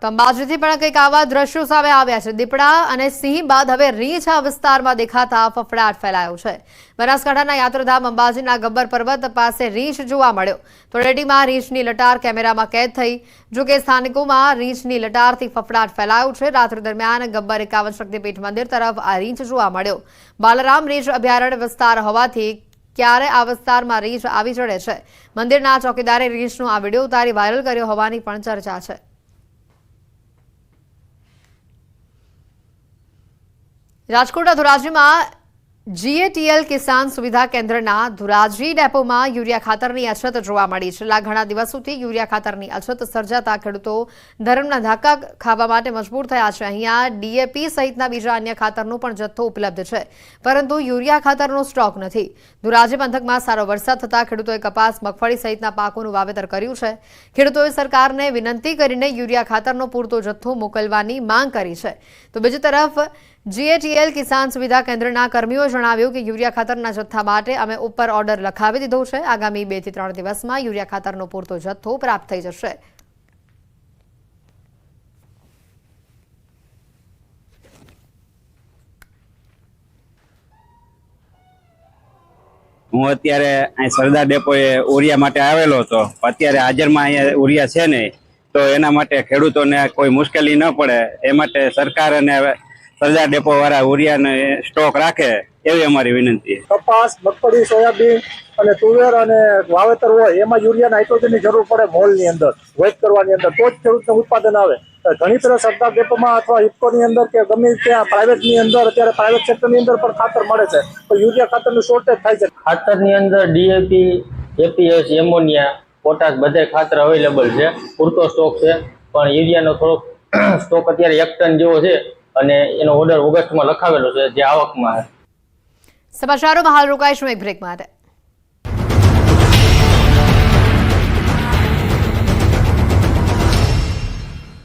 અંબાજીથી પણ કંઈક આવા દ્રશ્યો સામે આવ્યા છે। દીપડા અને સિંહ બાદ હવે રીંછ આ વિસ્તારમાં દેખાતા ફફડાટ ફેલાયો છે। બનાસકાંઠાના યાત્રાધામ અંબાજીના ગબ્બર પર્વત પાસે રીંછ જોવા મળ્યો। તળેટીમાં રીંછની લટાર કેમેરામાં કેદ થઈ। જો કે સ્થાનિકોમાં રીંછની લટારથી ફફડાટ ફેલાયો છે। રાત્રિ દરમિયાન ગબ્બર 51 શક્તિપીઠ મંદિર તરફ આ રીંછ જોવા મળ્યો। બાલરામ રીંછ અભયારણ્ય વિસ્તાર હોવાથી ક્યારે આ વિસ્તારમાં રીંછ આવી ચડે છે। મંદિરના ચોકીદારે રીંછનો આ વિડીયો ઉતારી વાયરલ કર્યો હોવાની પણ ચર્ચા છે। રાજકોટના ધોરાજીમાં જીએટીએલ કિસાન સુવિધા કેન્દ્રના ધોરાજી ડેપોમાં યુરિયા ખાતરની અછત જોવા મળી। છેલ્લા ઘણા દિવસોથી યુરિયા ખાતરની અછત સર્જાતા ખેડૂતો ધરમના ધક્કા ખાવા માટે મજબૂર થયા છે। અહીંયા ડીએપી સહિતના બીજા અન્ય ખાતરનો પણ જથ્થો ઉપલબ્ધ છે, પરંતુ યુરિયા ખાતરનો સ્ટોક નથી। ધોરાજી પંથકમાં સારો વરસાદ થતાં ખેડૂતોએ કપાસ, મગફળી સહિતના પાકોનું વાવેતર કર્યું છે। ખેડૂતોએ સરકારને વિનંતી કરીને યુરિયા ખાતરનો પૂરતો જથ્થો મોકલવાની માંગ કરી છે। તો બીજી તરફ જીએટીએલ કિસાન સુવિધા કેન્દ્રના કર્મીઓએ જણાવ્યું કે યુરિયા ખાતરના જથ્થા માટે અમે ઉપર ઓર્ડર લખાવી દીધો છે। આગામી 2 થી 3 દિવસમાં યુરિયા ખાતરનો પૂરતો જથ્થો પ્રાપ્ત થઈ જશે। હું અત્યારે અહીં સરદાર ડેપોએ ઉરિયા માટે આવેલો હતો। અત્યારે હાજરમાં અહીંયા ઉરિયા છે નહીં, તો એના માટે ખેડૂતોને કોઈ મુશ્કેલી ન પડે એ માટે સરકાર અને સરદાર ડેપો વાળા ઉરિયાને સ્ટોક રાખે એવી અમારી વિનંતી છે। કપાસ, મગફળી, સોયાબીન અને તુવેર અને વાવેતર હોય એમાં યુરિયા નાઇટ્રોજનની જરૂર પડે મોલની અંદર વેચ કરવાની અંદર, તો જ ખેડૂતને ઉત્પાદન આવે। ઘણી ફેર સરદાર ડેપોમાં અથવા ઇફકોની અંદર કે ગમે ત્યાં પ્રાઇવેટની અંદર અત્યારે પ્રાઇવેટ સેક્ટરની અંદર પણ ખાતર મળે છે, તો યુરિયા ખાતરનું શોર્ટેજ થાય છે। ખાતરની અંદર ડીએપી, એપીએસ, એમોનિયા, પોટાશ બધે ખાતર અવેલેબલ છે, પૂરતો સ્ટોક છે। પણ યુરિયાનો થોડોક સ્ટોક અત્યારે 1 ટન જેવો છે અને એનો ઓર્ડર ઓગસ્ટમાં લખાવેલો છે, જે આવકમાં છે। સમાચારોમાં હાલ રોકાઈશું એક બ્રેક માટે।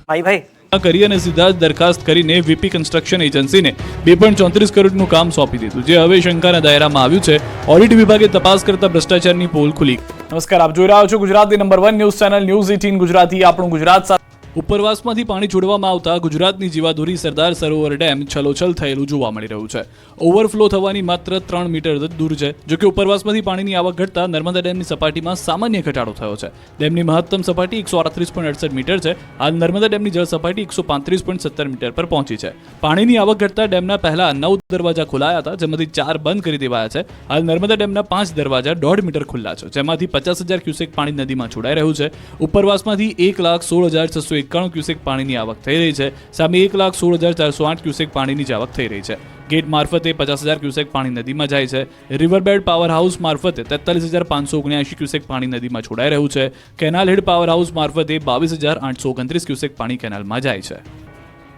ભાઈ કરી અને સીધા જ દરખાસ્ત કરીને વીપી કન્સ્ટ્રક્શન એજન્સીને 2.34 કરોડનું કામ સોંપી દીધું, જે હવે શંકાના દાયરામાં આવ્યું છે। ઓડિટ વિભાગે તપાસ કરતા ભ્રષ્ટાચારની પોલ ખુલી। નમસ્કાર, આપ જોઈ રહ્યા છો ગુજરાતની number 1 news channel news 18 Gujarati. આપણું ગુજરાત ઉપરવાસમાંથી પાણી છોડવામાં આવતા ગુજરાતની જીવાદોરી સરદાર સરોવર ડેમ છલોછલ થયેલું જોવા મળી રહ્યું છે। ઓવરફ્લો થવાની માત્ર 3 મીટર જ દૂર છે। જો કે ઉપરવાસમાંથી પાણીની આવક ઘટતા નર્મદા ડેમની સપાટીમાં સામાન્ય ઘટાડો થયો છે। ડેમની મહત્તમ સપાટી 138.68 મીટર છે। હાલ નર્મદા ડેમની જળ સપાટી 135.17 મીટર પર પહોંચી છે। પાણીની આવક ઘટતા ડેમના પહેલા 9 દરવાજા ખોલાયા હતા, જેમાંથી 4 બંધ કરી દેવાયા છે। હાલ નર્મદા ડેમના 5 દરવાજા 1.5 મીટર ખુલ્લા છે, જેમાંથી 50,000 ક્યુસેક પાણી નદીમાં છોડાઈ રહ્યું છે। ઉપરવાસમાંથી 1,16,691 ક્યુસેક પાણીની આવક થઈ રહી છે, સામે 1,16,408 ક્યુસેક પાણીની જ આવક થઈ રહી છે। ગેટ મારફતે 50,000 ક્યુસેક પાણી નદીમાં જાય છે। રિવરબેડ પાવર હાઉસ મારફતે 43,579 ક્યુસેક પાણી નદીમાં છોડાઈ રહ્યું છે। કેનાલ હેડ પાવર હાઉસ મારફતે 22,829 ક્યુસેક પાણી કેનાલમાં જાય છે।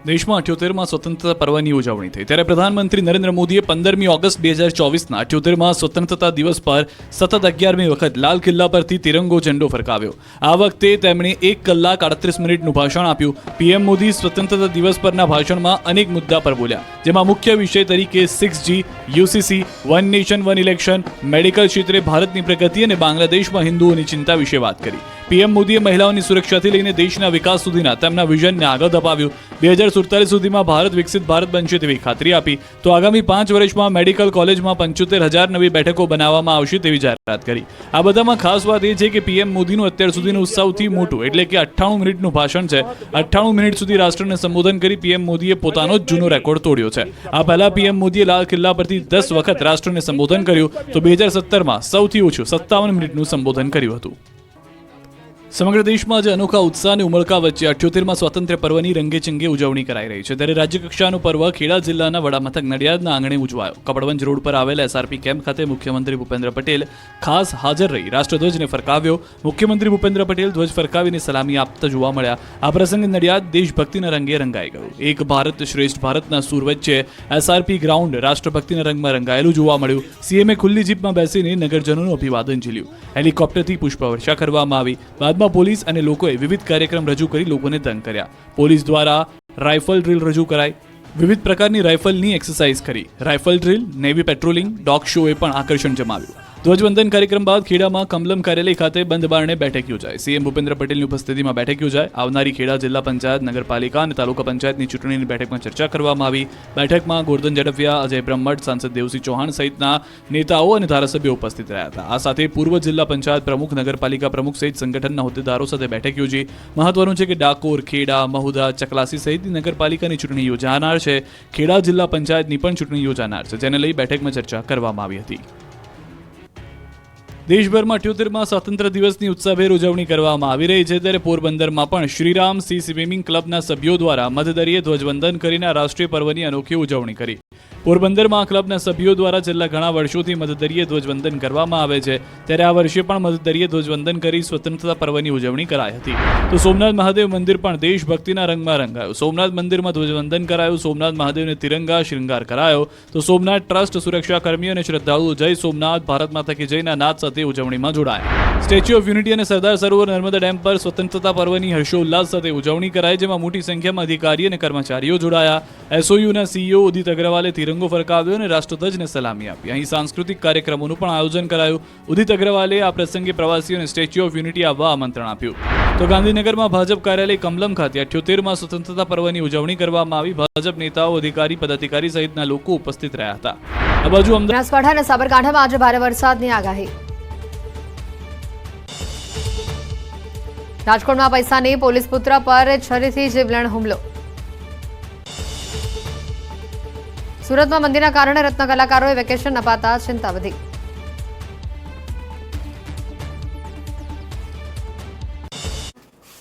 દેશમાં 78માં સ્વતંત્રતા પર્વની ઉજવણી થઈ, ત્યારે પ્રધાનમંત્રી નરેન્દ્ર મોદીએ 15મી ઓગસ્ટ 2024ના 78માં સ્વતંત્રતા દિવસ પર સતત 11મી વખત લાલ કિલ્લા પરથી તિરંગો ઝંડો ફરકાવ્યો। આ વખતે તેમણે 1 કલાક 38 મિનિટનું ભાષણ આપ્યું। પીએમ મોદી સ્વતંત્રતા દિવસ પરના ભાષણમાં અનેક મુદ્દા પર બોલ્યા, જેમાં મુખ્ય વિષય તરીકે 6G, UCC, one nation one election, medical ક્ષેત્રે ભારતની પ્રગતિ અને બાંગ્લાદેશમાં હિન્દુઓની ચિંતા વિશે વાત કરી। પીએમ મોદીએ મહિલાઓની સુરક્ષાથી લઈને દેશના વિકાસ સુધીના તેમના વિઝનને આગળ ધપાવ્યું। 2047 સુધીમાં ભારત વિકસિત ભારત બનશે તેવી ખાતરી આપી। તો આગામી 5 વર્ષમાં મેડિકલ કોલેજમાં 75,000 નવી બેઠકો બનાવવામાં આવશે તેવી જાહેરાત કરી। આ બધામાં ખાસ વાત એ છે કે પીએમ મોદીનું અત્યાર સુધીનું સૌથી મોટું એટલે કે 98 મિનિટનું ભાષણ છે। 98 મિનિટ સુધી રાષ્ટ્રને સંબોધન કરી પીએમ મોદીએ પોતાનો જ જૂનો રેકોર્ડ તોડ્યો છે। આ પહેલા પીએમ મોદીએ લાલ કિલ્લા પરથી 10 વખત રાષ્ટ્રને સંબોધન કર્યું, તો 2017માં સૌથી ઓછું 57 મિનિટનું સંબોધન કર્યું હતું। સમગ્ર દેશમાં આજે અનોખા ઉત્સાહ અને ઉમળકા વચ્ચે 78માં સ્વાતંત્ર્ય પર્વની રંગેચંગે ઉજવણી કરાઈ રહી છે। ત્યારે રાજ્યકક્ષાનું પર્વ ખેડા જિલ્લાના વડામથક નડિયાદના આંગણે ઉજવાયો। કપડવંજ રોડ પર આવેલા એસઆરપી કેમ્પ ખાતે મુખ્યમંત્રી ભૂપેન્દ્ર પટેલ ખાસ હાજર રહી રાષ્ટ્રધ્વજને ફરકાવ્યો। મુખ્યમંત્રી ભૂપેન્દ્ર પટેલ ધ્વજ ફરકાવીને સલામી આપતા જોવા મળ્યા। આ પ્રસંગે નડિયાદ દેશભક્તિના રંગે રંગાઈ ગયું। એક ભારત શ્રેષ્ઠ ભારતના સૂર વચ્ચે એસઆરપી ગ્રાઉન્ડ રાષ્ટ્રભક્તિના રંગમાં રંગાયેલું જોવા મળ્યું। સીએમએ ખુલ્લી જીપમાં બેસીને નગરજનોનું અભિવાદન ઝીલ્યું। હેલિકોપ્ટરથી પુષ્પવર્ષા કરવામાં આવી। બાદમાં પોલીસ અને લોકોએ વિવિધ કાર્યક્રમ રજૂ કરી લોકોને દંગ કર્યા। પોલીસ દ્વારા રાઇફલ ડ્રીલ રજૂ કરાઈ। વિવિધ પ્રકારની રાઇફલની એક્સરસાઇઝ કરી। Rifle drill, navy patrolling, dog શોએ પણ આકર્ષણ જમાવ્યું। ધ્વજવંદન કાર્યક્રમ બાદ ખેડામાં કમલમ કાર્યાલય ખાતે બંધ બારણે બેઠક યોજાઈ. સીએમ ભૂપેન્દ્ર પટેલની ઉપસ્થિતિમાં બેઠક યોજાઈ. આવનારી ખેડા જિલ્લા પંચાયત, નગરપાલિકા અને તાલુકા પંચાયતની ચૂંટણીની બેઠકમાં ચર્ચા કરવામાં આવી. બેઠકમાં ગોરધન ઝડફિયા, અજય બ્રહ્મભટ્ટ, સાંસદ દેવસિંહ ચૌહાણ સહિતના નેતાઓ અને ધારાસભ્યો ઉપસ્થિત રહ્યા હતા. આ સાથે પૂર્વ જિલ્લા પંચાયત પ્રમુખ, નગરપાલિકા પ્રમુખ સહિત સંગઠનના હોદ્દેદારો સાથે બેઠક યોજી. મહત્વનું છે કે ડાકોર, ખેડા, મહુધા, ચકલાસી સહિતની નગરપાલિકાની ચૂંટણી યોજાનાર છે. ખેડા જિલ્લા પંચાયતની પણ ચૂંટણી યોજાનાર છે, જેને લઈ બેઠકમાં ચર્ચા કરવામાં આવી હતી. દેશભરમાં 78માં સ્વાતંત્ર્ય દિવસની ઉત્સાહભેર ઉજવણી કરવામાં આવી રહી છે, ત્યારે પોરબંદરમાં પણ શ્રીરામ સી સ્વિમિંગ ક્લબના સભ્યો દ્વારા મધદરિયે ધ્વજવંદન કરીને આ રાષ્ટ્રીય પર્વની અનોખી ઉજવણી કરી. પોરબંદરમાં ક્લબના સભ્યો દ્વારા છેલ્લા ઘણા વર્ષોથી મધદરિયે ધ્વજવંદન કરવામાં આવે છે, ત્યારે આ વર્ષે પણ મધદરિયે ધ્વજવંદન કરી સ્વતંત્રતા પર્વની ઉજવણી કરાઈ હતી. તો સોમનાથ મહાદેવ મંદિર પણ દેશભક્તિના રંગમાં રંગાયું. સોમનાથ મંદિરમાં ધ્વજવંદન કરાયું. સોમનાથ મહાદેવને તિરંગા શૃંગાર કરાયો. તો સોમનાથ ટ્રસ્ટ સુરક્ષાકર્મીઓ અને શ્રદ્ધાળુઓ જય સોમનાથ, ભારત માતા કી જયના નાદ સાથે ઉજવણીમાં જોડાયા. સ્ટેચ્યુ ઓફ યુનિટી અને સરદાર સરોવર નર્મદા ડેમ પર સ્વતંત્રતા પર્વની હર્ષોલ્લાસ સાથે ઉજવણી કરાઈ, જેમાં મોટી સંખ્યામાં અધિકારી અને કર્મચારીઓ જોડાયા. એસઓયુના સીઈઓ ઉદિત અગ્રવાલે તિરંગો ફરકાવ્યો અને રાષ્ટ્રધ્વજને સલામી આપી. અહીં સાંસ્કૃતિક કાર્યક્રમોનું પણ આયોજન કરાયું. ઉદિત અગ્રવાલે આ પ્રસંગે પ્રવાસીઓને સ્ટેચ્યુ ઓફ યુનિટી આવવા આમંત્રણ આપ્યું. તો ગાંધીનગરમાં ભાજપ કાર્યાલય કમલમ ખાતે 78માં સ્વતંત્રતા પર્વની ઉજવણી કરવામાં આવી. ભાજપ નેતાઓ, અધિકારી, પદાધિકારી સહિતના લોકો ઉપસ્થિત રહ્યા હતા. આ બાજુ અમદાવાદ, બનાસકાંઠા અને સાબરકાંઠામાં આજે ભારે વરસાદની આગાહી. રાજકોટમાં પૈસાની પોલીસ પુત્ર પર છરીથી જીવલેણ હુમલો. સુરતમાં મંદીના કારણે રત્ન કલાકારોએ વેકેશન અપાતા ચિંતા વધી.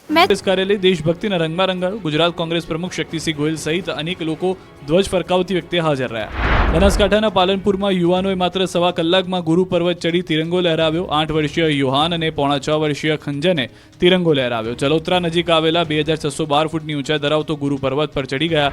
કોંગ્રેસ કાર્યાલય દેશભક્તિના રંગમાં રંગાયું. ગુજરાત કોંગ્રેસ પ્રમુખ શક્તિસિંહ ગોહિલ સહિત અનેક લોકો ધ્વજ ફરકાવતી વખતે હાજર રહ્યા. બનાસકાંઠાના પાલનપુરમાં યુવાનોએ માત્ર સવા કલાકમાં ગુરુ પર્વત ચડી તિરંગો લહેરાવ્યો. 8 વર્ષીય યુહાન અને 6.5 વર્ષીય ખંજને તિરંગો લહેરાવ્યો. જલોત્રા નજીક આવેલા 2612 ફૂટની ઊંચાઈ ધરાવતો ગુરુ પર્વત પર ચડી ગયા.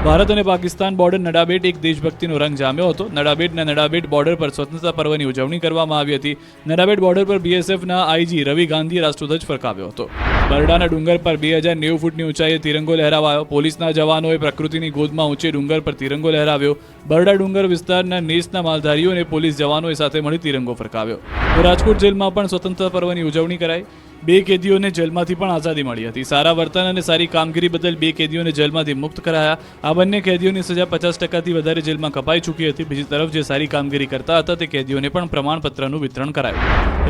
ભારત અને પાકિસ્તાન બોર્ડર નડાબેટ એક દેશભક્તિનો રંગ જામ્યો હતો. નડાબેટ બોર્ડર પર સ્વતંત્રતા પર્વની ઉજવણી કરવામાં આવી હતી. નડાબેટ બોર્ડર પર બીએસએફના આઈજી રવિ ગાંધીએ રાષ્ટ્રધ્વજ ફરકાવ્યો હતો. બરડાના ડુંગર પર 2090 ફૂટની ઊંચાઈએ તિરંગો લહેરાવાયો. પોલીસના જવાનોએ પ્રકૃતિની ગોદમાં ઊંચે ડુંગર પર તિરંગો લહેરાવ્યો. બરડા ડુંગર વિસ્તારના નેસના માલધારીઓ અને પોલીસ જવાનોએ સાથે મળી તિરંગો ફરકાવ્યો. તો રાજકોટ જેલમાં પણ સ્વતંત્રતા પર્વની ઉજવણી કરાઈ. 2 કેદીઓને જેલમાંથી પણ આઝાદી મળી હતી. સારા વર્તન અને સારી કામગીરી બદલ 2 કેદીઓને જેલમાંથી મુક્ત કરાયા. આ બંને કેદીઓની સજા 50%થી વધારે જેલમાં કપાઈ ચૂકી હતી. બીજી તરફ જે સારી કામગીરી કરતા હતા તે કેદીઓને પણ પ્રમાણપત્રનું વિતરણ કરાયું.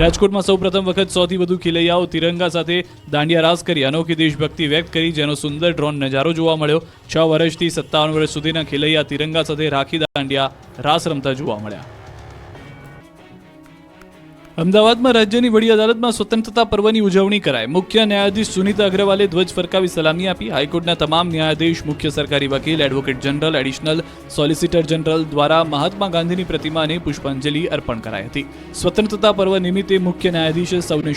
રાજકોટમાં સૌપ્રથમ વખત 100થી વધુ ખેલૈયાઓ તિરંગા સાથે દાંડિયા રાસ કરી અનોખી દેશભક્તિ વ્યક્ત કરી, જેનો સુંદર ડ્રોન નજારો જોવા મળ્યો. 6 વર્ષથી 57 વર્ષ સુધીના ખેલૈયા તિરંગા સાથે રાખી દાંડિયા રાસ રમતા જોવા મળ્યા. અમદાવાદમાં રાજ્યની વડી અદાલતમાં સ્વતંત્રતા પર્વની ઉજવણી કરાઈ. મુખ્ય ન્યાયાધીશ સુનીતા અગ્રવાલે ધ્વજ ફરકાવી સલામી આપી. હાઈકોર્ટના તમામ ન્યાયાધીશ, મુખ્ય સરકારી વકીલ, advocate general, additional solicitor general દ્વારા મહાત્મા ગાંધીની પ્રતિમાને પુષ્પાંજલિ અર્પણ કરાઈ હતી. સ્વતંત્રતા પર્વ નિમિત્તે મુખ્ય ન્યાયાધીશે સૌને